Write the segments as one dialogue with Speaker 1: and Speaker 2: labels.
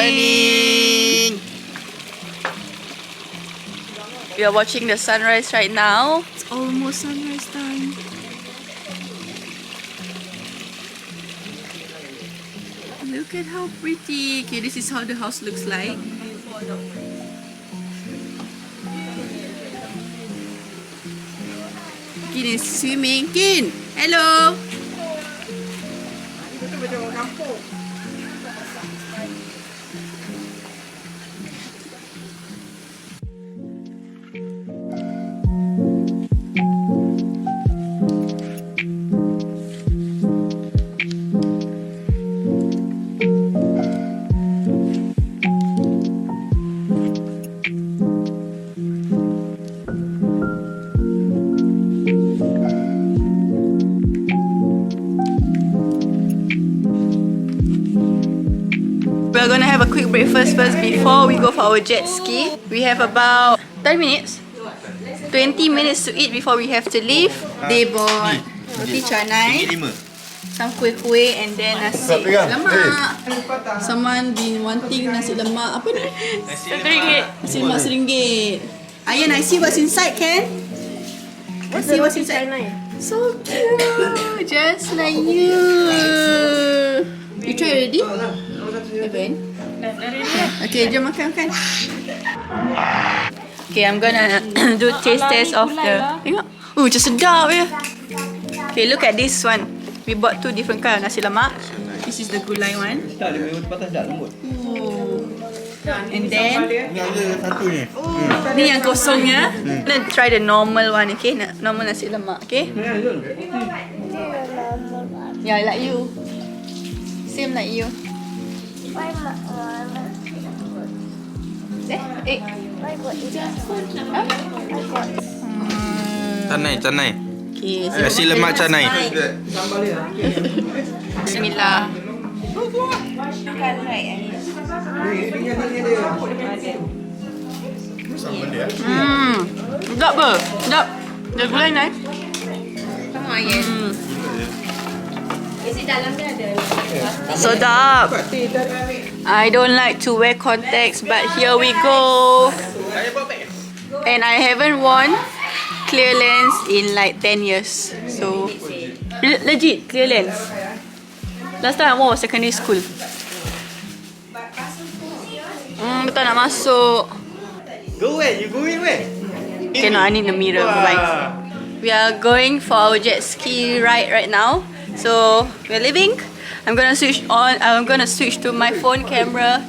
Speaker 1: morning. We are watching the sunrise right now. It's almost sunrise time. Look at how pretty. Okay, this is how the house looks like. Kin is swimming. Kin, hello. We're gonna have a quick breakfast first before we go for our jet ski. We have about 10 minutes, 20 minutes to eat before we have to leave. They bought roti canai, some kuih-kuih and then nasi lemak. Someone been wanting nasi lemak. Apa ni? RM1. Nasi lemak RM1. Ayan, I see what's inside, Ken. I see what's inside. So cute, just like you. You try already? Haven't? Okay, jom makan. Okay, I'm gonna do taste test of the. Tengok. Macam sedap ya. Okay, look at this one. We bought 2 different kind of nasi lemak. This is the gulai one. And then ni yang kosongnya. Let's try the normal one, okay? Normal nasi lemak, okay? Yeah, like you. Same like you.
Speaker 2: Canai.
Speaker 1: Okay,
Speaker 2: Nasi lemak canai.
Speaker 1: Bismillah. Sedap ke? Sedap. Dia gulai nice. Sama ayam. Sedap. I don't like to wear contacts, but here we go. And I haven't worn clear lens in like 10 years. So legit clear lens. Last time I wore secondary school. Betul nak masuk.
Speaker 2: Go where? You going where?
Speaker 1: Cannot, I need the mirror. Bye. We are going for our jet ski ride right now. So we're leaving. I'm gonna switch to my phone camera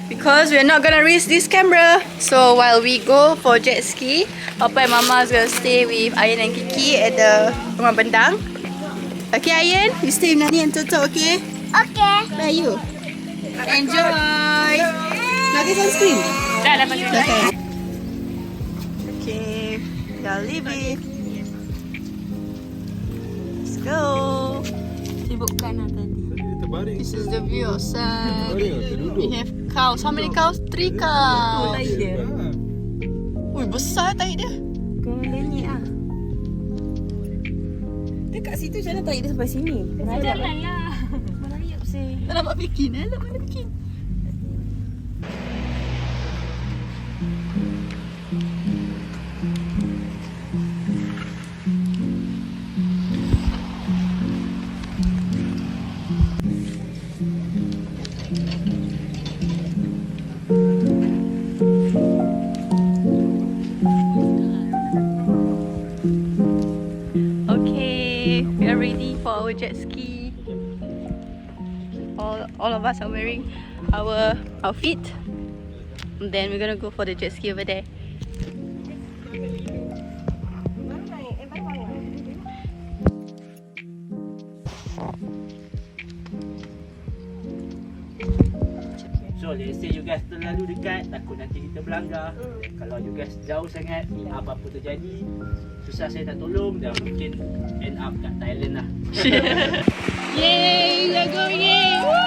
Speaker 1: because we're not gonna risk this camera. So while we go for jet ski, Papa and Mama is gonna stay with Ayan and Kiki at the rumah bendang. Okay, Ayan, you stay with Nani and Toto, okay?
Speaker 3: Okay.
Speaker 1: Bye you. Enjoy. Lagi sunscreen?
Speaker 3: Dah dapat sudah.
Speaker 1: Okay, we are leaving. Let's go. Sibukkan lah tadi. This is the view outside. We have cows. How many cows? 3 cows. Tahi dia. Ui, besar tahi dia.
Speaker 3: Kena lenyek lah.
Speaker 1: Dekat situ macam mana tahi dia sampai sini?
Speaker 3: Jalan lah. Merayap sih.
Speaker 1: Tak nampak bikin eh? Mana bikin? We are ready for our jet ski. All of us are wearing our outfit. And then we're gonna go for the jet ski over there.
Speaker 4: So let's say you guys terlalu dekat, takut nanti kita berlanggar. Kalau you guys jauh sangat, apa-apa terjadi, susah saya tak tolong, dan mungkin end up kat Thailand lah.
Speaker 1: Yay, we are going in! Woo!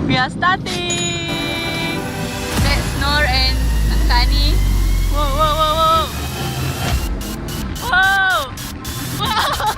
Speaker 1: We are starting! That's Noor and Langkawi. Whoa, whoa, whoa, whoa! Whoa! Whoa!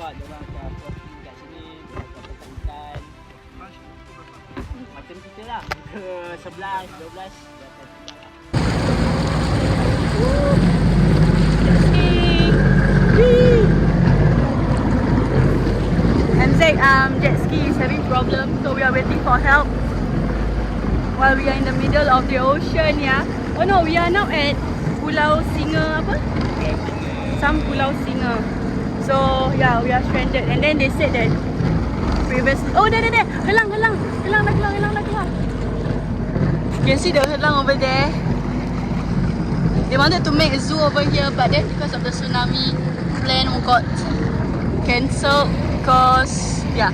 Speaker 4: nampak dia orang akan floating kat sini, dia orang akan pegang ikan. Macam kita lah, ke 11, 12 dia akan pegang lah.
Speaker 1: Hamzak, jet ski is having problem, so we are waiting for help while we are in the middle of the ocean. Yeah. Oh no, we are now at Pulau Singa apa? Some Pulau Singa. So yeah, we are stranded. And then they said that previously. Oh, there. Helang dah keluar. You can see the helang over there. They wanted to make a zoo over here, but then because of the tsunami, plan got cancelled because yeah,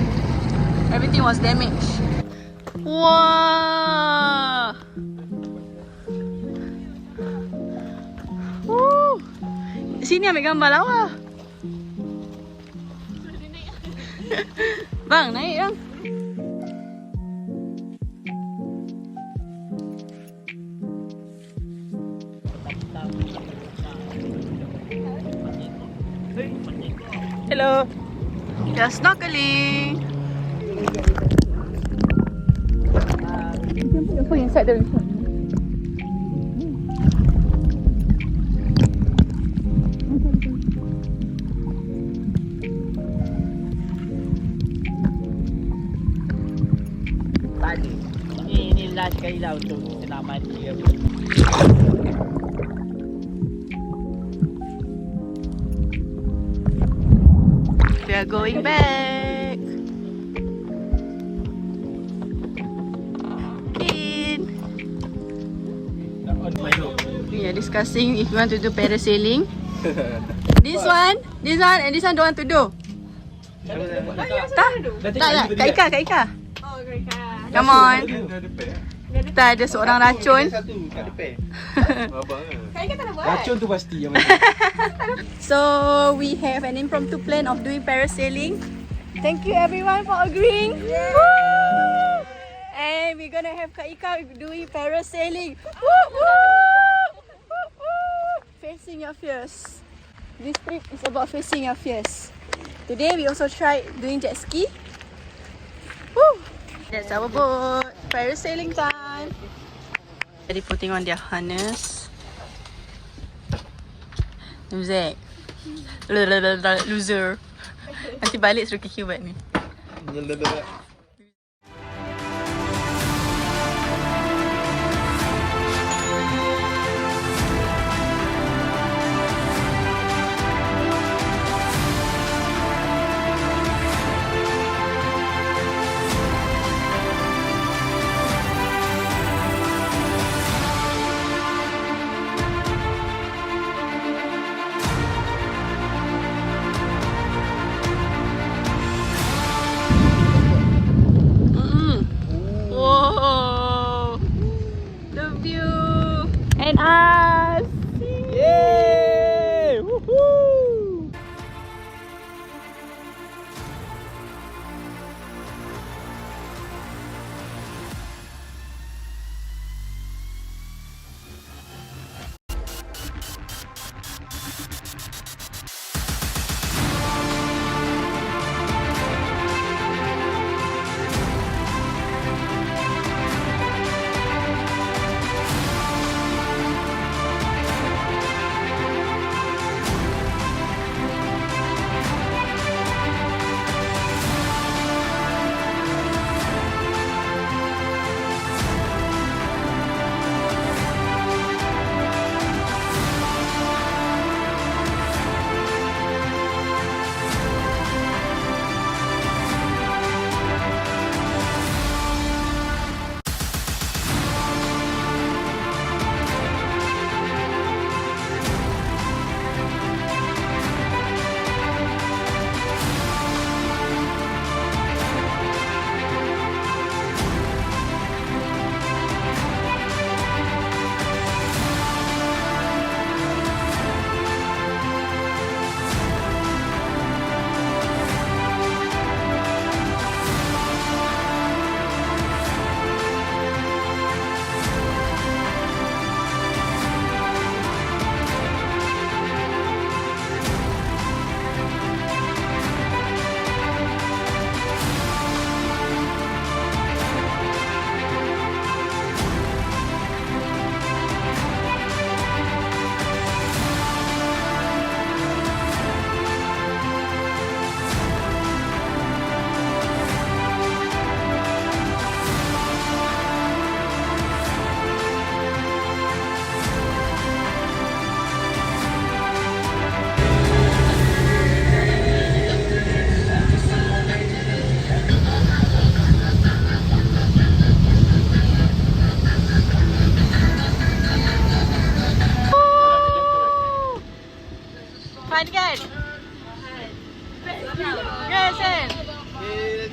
Speaker 1: everything was damaged. Wah! Sini ambil gambar lawa. Bang, naik bang. Hello. Just snorkeling. You can put your phone inside the resort.
Speaker 4: Tadi. Ini last kali lah untuk kita nak mandi apa.
Speaker 1: We are going back. In. We are discussing if we want to do parasailing. This one, and this one don't want to do. Tak, Kak Ika.
Speaker 3: Oh, Greka.
Speaker 1: Come on. Tak ada seorang racun.
Speaker 3: Kayaknya tak nak buat.
Speaker 2: Racun tu pasti yang
Speaker 1: So we have an impromptu plan of doing parasailing. Thank you everyone for agreeing. Woo! And we're gonna have Kak Ika doing parasailing. Woo, woo! Woo, woo! Facing your fears. This trip is about facing your fears. Today we also tried doing jet ski. Woo! That's our boat. Parasailing time. They're putting on their harness. Hamzak. Loser. Nanti balik suruh kiki buat ni.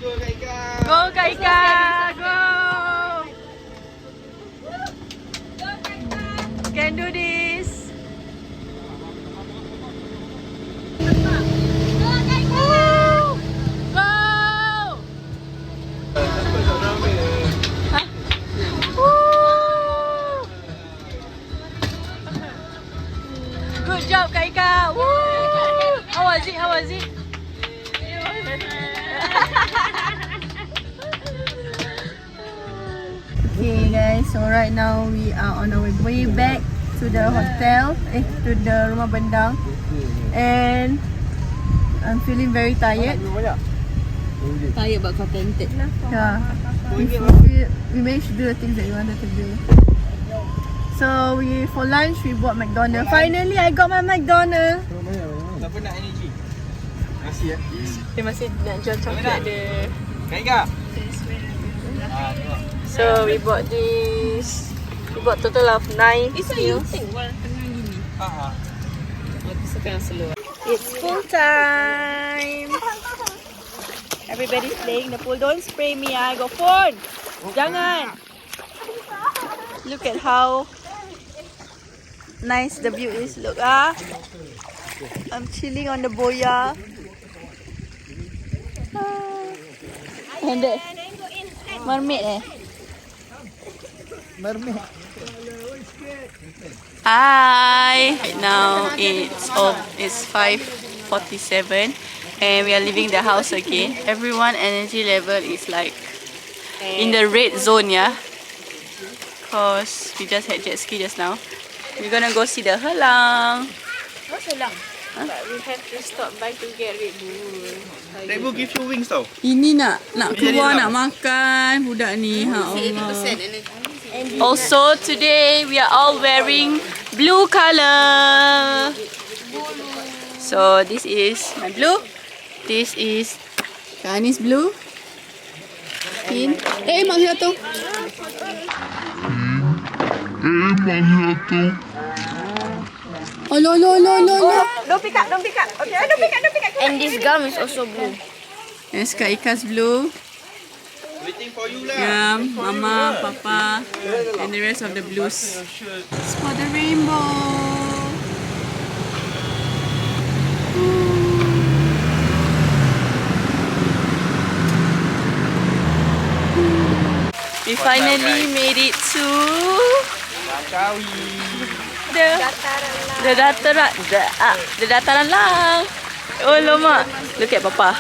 Speaker 1: Go Kak Ika, go. Can do this. Woo! Go. Woo! Good job Kak Ika. Woo! How was it? How was it? Okay guys, so right now we are on our way back to the hotel, to the rumah bendang, and I'm feeling very tired. Tired but contented. Yeah, we managed to do the things that we wanted to do. So for lunch we bought McDonald's. Finally I got my McDonald's.
Speaker 2: Siapa nak energy? Masih ya?
Speaker 1: Dia masih nak jual coklat dia.
Speaker 2: Kak Ika.
Speaker 1: So we bought this. We bought total of 9 meals. It's pool time. Everybody's playing the pool. Don't spray me, I got phone. Jangan. Look at how nice the view is. Look I'm chilling on the boya. And the mermaid Mermaid. Hi. Right now it's 5:47 and we are leaving the house again. Everyone energy level is like in the red zone, yeah. Cause we just had jet ski just now. We're gonna go see the Helang. What's Helang? But we have to stop by to get Red Bull.
Speaker 2: Red Bull give you wings tau.
Speaker 1: Ini nak keluar nak makan budak ni. Ha Allah. Also today we are all wearing blue color. So this is my blue. This is Kanis blue. Pin. Mak jatuh. Oh, no. Don't pick up. Okay, don't pick up.
Speaker 3: And this gum is also blue.
Speaker 1: Yes, Kak Ika's blue.
Speaker 2: Waiting for you lah.
Speaker 1: Gam, Mama, Papa, and the rest of the blues. It's for the rainbow. We finally made it to
Speaker 2: Langkawi.
Speaker 1: the dataran lang. Oh lama. Look at Papa.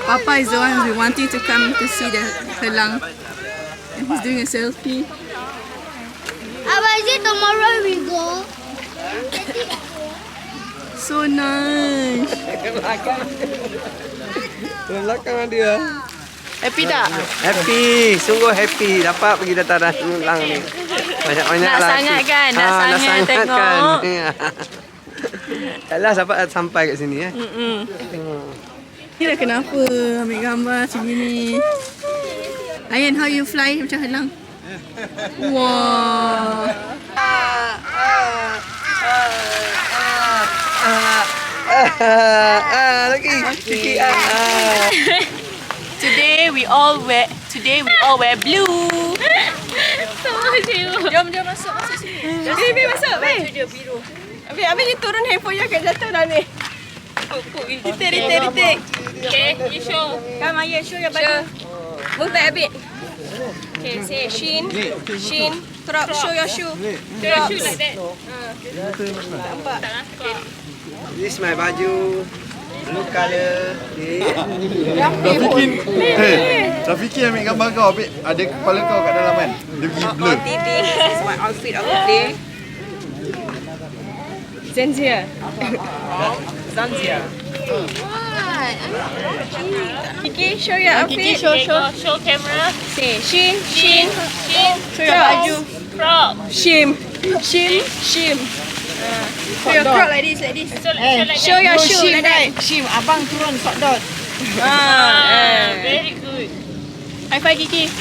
Speaker 1: Papa is the one who's been wanting to come to see the Helang. And he's doing a selfie.
Speaker 3: Is it tomorrow we go?
Speaker 1: So nice.
Speaker 2: Belakang dia.
Speaker 1: Happy tak?
Speaker 2: Happy, sungguh happy dapat pergi dataran Lang ni. Banyak-banyak
Speaker 1: Nak
Speaker 2: lah.
Speaker 1: sangat kan? Nak sangat tengok.
Speaker 2: Kan? Taklah sampai kat sini
Speaker 1: Ni dah kenapa ambil gambar macam ni? Ayan, how you fly macam Helang? Wow.
Speaker 2: Lagi.
Speaker 1: Today we all wear blue. Jom masuk sini. Baby masuk, babe. Habis ni turun handphone you kat jatuh dah ni. Retik.
Speaker 3: Okay, you show.
Speaker 1: Come Ayah, show your baju. Move back a bit. Okay, say Shin. Crop, show your shoe.
Speaker 3: Show your shoe like that.
Speaker 1: Nampak?
Speaker 2: This my baju. Blue color.
Speaker 5: Dah fikir ambil gambar kau, ambil ada kepala kau kat dalam kan? Dia pergi blur.
Speaker 1: This is my outfit of the day. Zanzia. Kiki, show your outfit.
Speaker 3: Kiki, show camera.
Speaker 1: Say Shin. Show your
Speaker 3: Crop.
Speaker 1: baju.
Speaker 3: Crop.
Speaker 1: Shim. Show your crop like this. Show your shoe like that.
Speaker 6: Shim, abang turun sock dot.
Speaker 3: Very good.
Speaker 1: High five Kiki.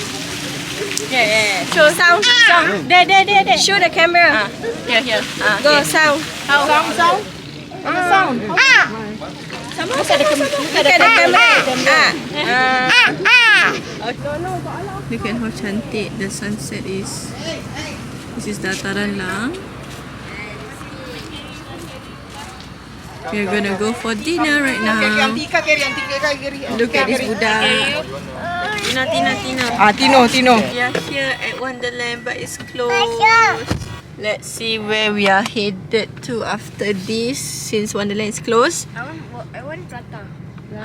Speaker 1: Yeah. Show sound. There. Show the camera. Here.
Speaker 6: Go, sound.
Speaker 1: Sound.
Speaker 6: Sound.
Speaker 1: Sama.
Speaker 6: Bukan ada kamera.
Speaker 1: Look at how cantik the sunset is. This is dataran Lang. We're gonna go for dinner right now. Look at this budak. Tina.
Speaker 6: Tino.
Speaker 1: We are here at Wonderland but it's closed. Let's see where we are headed to after this since Wonderland is closed.
Speaker 3: I want prata.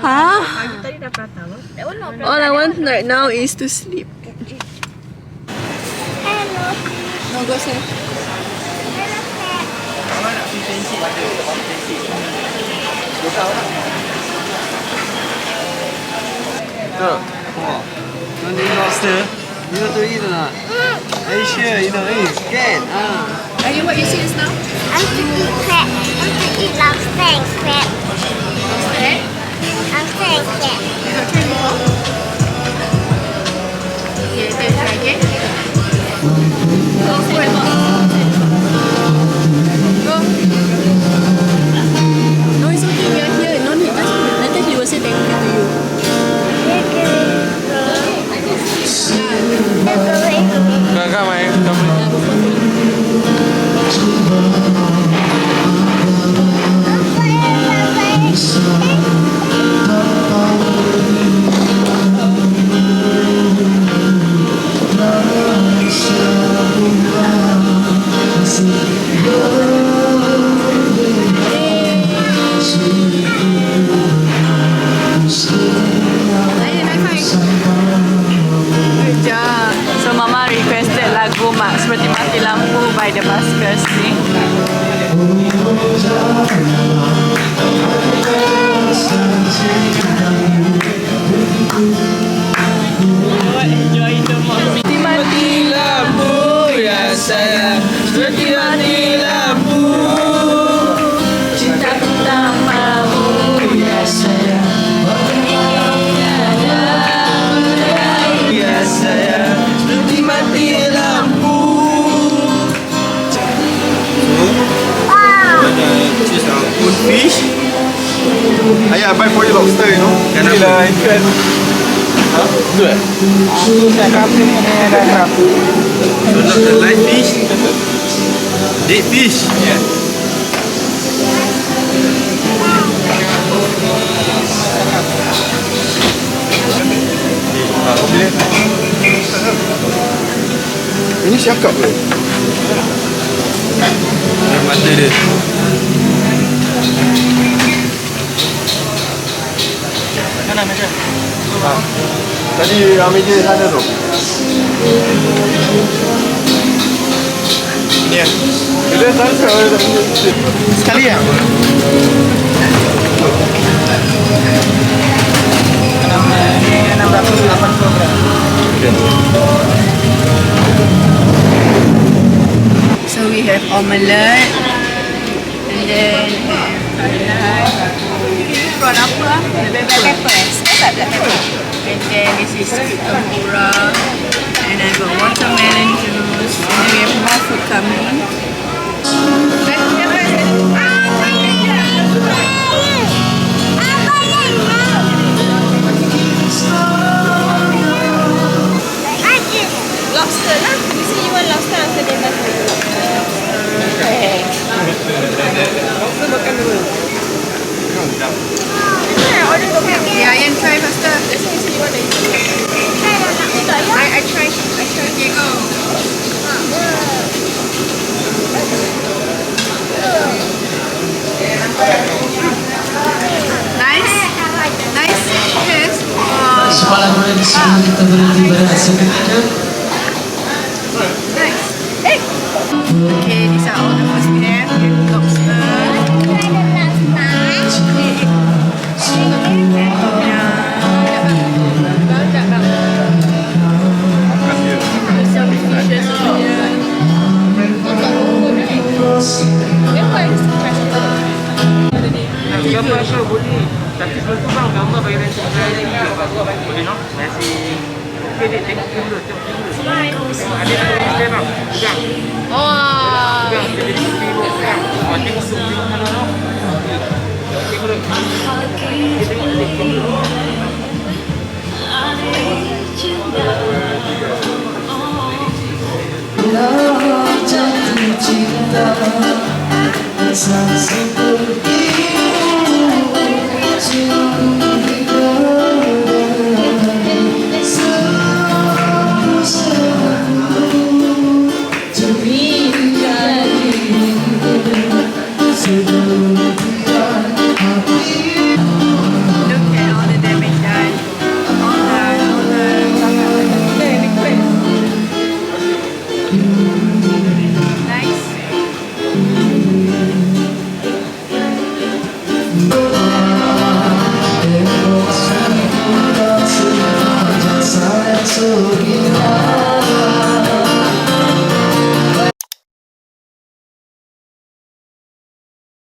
Speaker 1: Huh?
Speaker 6: Tadi dah prata.
Speaker 3: That one not prata.
Speaker 1: All I want right now is to sleep.
Speaker 3: Hello.
Speaker 1: No, go sir.
Speaker 2: Want to eat lobster? You want to eat or not? Are you sure? You know, can.
Speaker 1: Are you what you see just now?
Speaker 3: I want to eat crab. I want to eat lobster and crab.
Speaker 1: Lobster?
Speaker 3: Lobster and crab.
Speaker 1: You got try before? Okay, let's try again. Go, full. Go. No, it's okay. We are here. No need. Just later he will say thank you to you.
Speaker 2: Kakak main.
Speaker 1: Good job. So Mama requested lagu Mak Seperti Mati Lampu by the Buskers ni. Seperti mati lampu ya sayang, seperti mati lampu. Cinta pertamamu ya sayang. Ya sayang, seperti mati lampu.
Speaker 5: Good fish. Ayah, I buy for you lobster, you know. Gila, ikan. Good.
Speaker 2: So not the live fish? Dead fish?
Speaker 5: Yeah. Ini siakap ke?
Speaker 2: Yang mata dia.
Speaker 5: Tadi meja sana tu. Ni ya. Dia salsa. Sekali ya?
Speaker 1: So we have omelette and then have prawn apa? The black pepper. Black pepper. And then this is sweet tempura. And I got watermelon juice. And then we have more food coming.
Speaker 6: Lobster lah. You say you want lobster after dia makan. Lobster makan dulu.
Speaker 1: Yeah, Ian, try faster.
Speaker 6: That's why you say you want to eat.
Speaker 1: I try. Okay, go. Nice? Nice? Yes?
Speaker 7: Sekolah mulai di sini kita berhenti berehat seketika.
Speaker 1: Nice. Hey! Okay, these are all the first we have. We have lobster.
Speaker 4: Gambar ke boleh. Tapi sebelum tu bang, gambar bagi nanti boleh no? Masih. Okay dek, tengok dulu. Ada yang bang. Pegang.
Speaker 1: Oh.
Speaker 4: Pegang. Jadi seperti itu. Tengok sana no. Tengok
Speaker 7: jatuh cinta sang
Speaker 1: Look at all the damage done. All the nice.
Speaker 7: So